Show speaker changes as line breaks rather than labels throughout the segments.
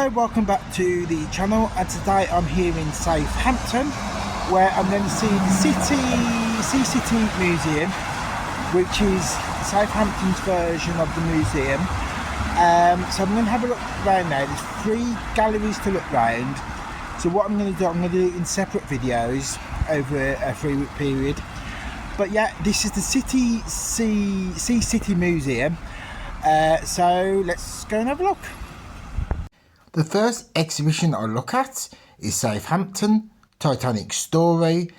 Hello, welcome back to the channel, and today I'm here in Southampton where I'm going to see the SeaCity Museum, which is Southampton's version of the museum. So I'm going to have a look around now. There's 3 galleries to look round. So what I'm going to do it in separate videos over a 3-week period. But yeah, this is the SeaCity Museum. So let's go and have a look. The first exhibition I look at is Southampton, Titanic's story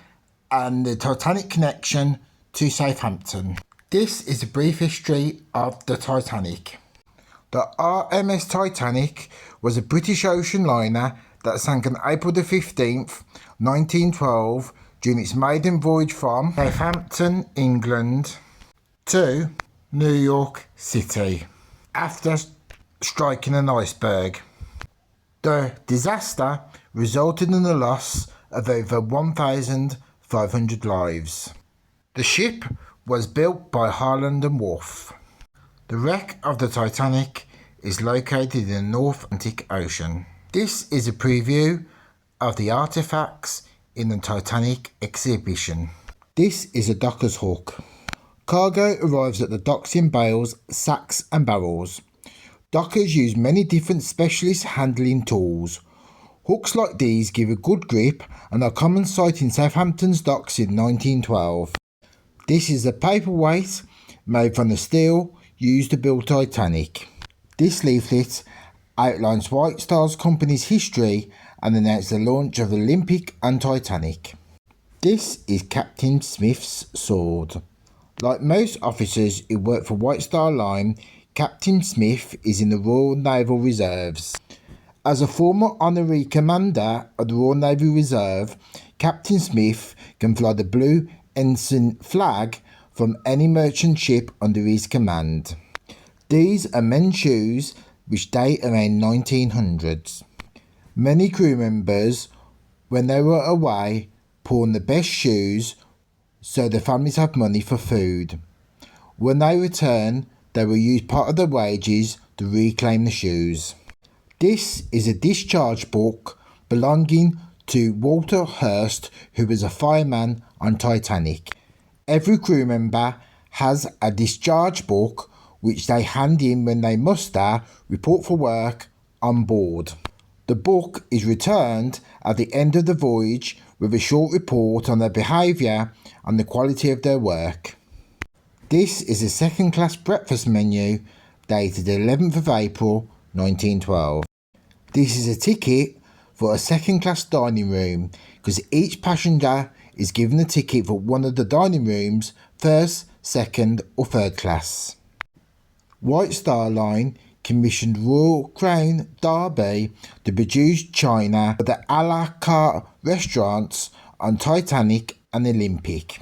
and the Titanic connection to Southampton. This is a brief history of the Titanic. The RMS Titanic was a British ocean liner that sank on April the 15th, 1912 during its maiden voyage from Southampton, England to New York City after striking an iceberg. The disaster resulted in the loss of over 1,500 lives. The ship was built by Harland and Wolff. The wreck of the Titanic is located in the North Atlantic Ocean. This is a preview of the artefacts in the Titanic exhibition. This is a docker's hook. Cargo arrives at the docks in bales, sacks and barrels. Dockers use many different specialist handling tools. Hooks like these give a good grip and are common sight in Southampton's docks in 1912. This is a paperweight made from the steel used to build Titanic. This leaflet outlines White Star Company's history and announced the launch of Olympic and Titanic. This is Captain Smith's sword. Like most officers who work for White Star Line, Captain Smith is in the Royal Naval Reserves. As a former honorary commander of the Royal Navy Reserve, Captain Smith can fly the blue ensign flag from any merchant ship under his command. These are men's shoes which date around 1900s. Many crew members, when they were away, pawn the best shoes so the families have money for food. When they return, they will use part of their wages to reclaim the shoes. This is a discharge book belonging to Walter Hurst, who was a fireman on Titanic. Every crew member has a discharge book which they hand in when they muster, report for work on board. The book is returned at the end of the voyage with a short report on their behaviour and the quality of their work. This is a second-class breakfast menu dated 11th of April 1912. This is a ticket for a second-class dining room because each passenger is given a ticket for one of the dining rooms, first, second or third class. White Star Line commissioned Royal Crown Derby to produce china for the a la carte restaurants on Titanic and Olympic.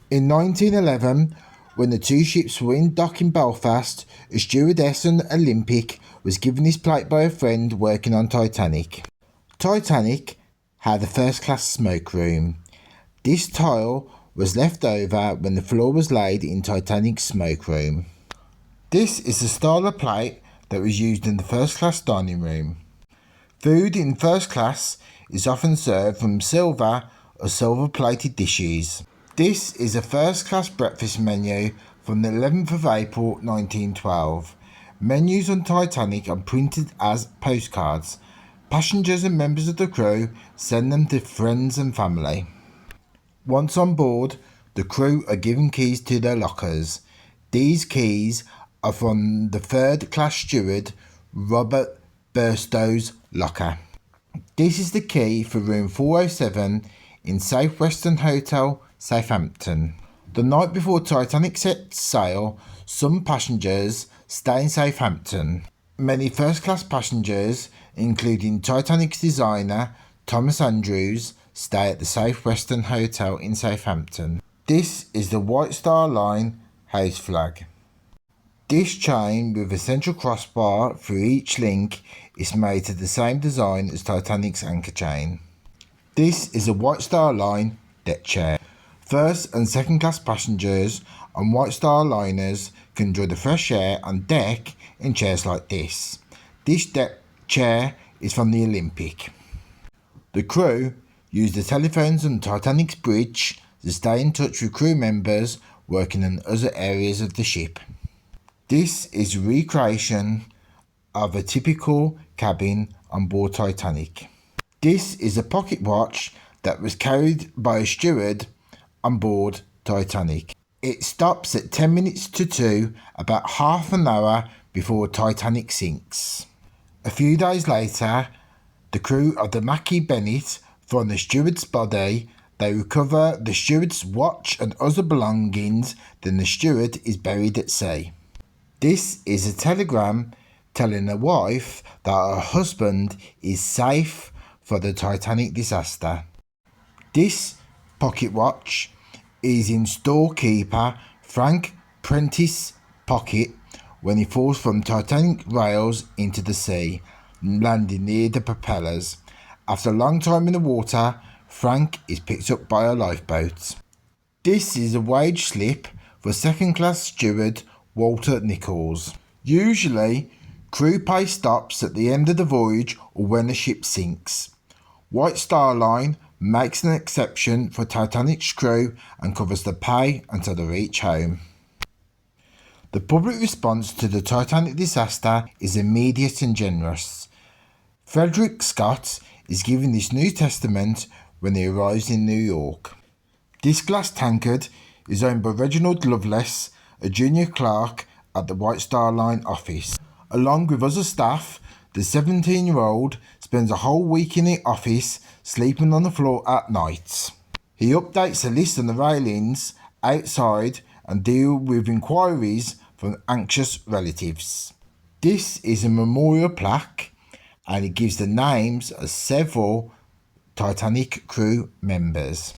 In 1911, when the 2 ships were in dock in Belfast, a stewardess on Olympic was given his plate by a friend working on Titanic. Titanic had a first-class smoke room. This tile was left over when the floor was laid in Titanic's smoke room. This is the style of plate that was used in the first-class dining room. Food in first class is often served from silver or silver-plated dishes. This is a first-class breakfast menu from the 11th of April 1912. Menus on Titanic are printed as postcards. Passengers and members of the crew send them to friends and family. Once on board, the crew are given keys to their lockers. These keys are from the third-class steward Robert Burstow's locker. This is the key for room 407 in Southwestern Hotel, Southampton. The night before Titanic sets sail, some passengers stay in Southampton. Many first-class passengers, including Titanic's designer Thomas Andrews, stay at the Southwestern Hotel in Southampton. This is the White Star Line house flag. This chain with a central crossbar through each link is made to the same design as Titanic's anchor chain. This is a White Star Line deck chair. First and second class passengers on White Star liners can enjoy the fresh air on deck in chairs like this. This deck chair is from the Olympic. The crew used the telephones on Titanic's bridge to stay in touch with crew members working in other areas of the ship. This is a recreation of a typical cabin on board Titanic. This is a pocket watch that was carried by a steward on board Titanic. It stops at 10 minutes to 2, about half an hour before Titanic sinks. A few days later, the crew of the Mackie Bennett find the steward's body. They recover the steward's watch and other belongings, then the steward is buried at sea. This is a telegram telling a wife that her husband is safe for the Titanic disaster. This pocket watch is in storekeeper Frank Prentice's pocket when he falls from Titanic rails into the sea, landing near the propellers. After a long time in the water, Frank is picked up by a lifeboat. This is a wage slip for second-class steward Walter Nichols. Usually, crew pay stops at the end of the voyage or when the ship sinks. White Star Line makes an exception for Titanic's crew and covers the pay until they reach home. The public response to the Titanic disaster is immediate and generous. Frederick Scott is given this New Testament when he arrives in New York. This glass tankard is owned by Reginald Lovelace, a junior clerk at the White Star Line office. Along with other staff, the 17-year-old spends a whole week in the office sleeping on the floor at night. He updates the list on the railings outside and deals with inquiries from anxious relatives. This is a memorial plaque and it gives the names of several Titanic crew members.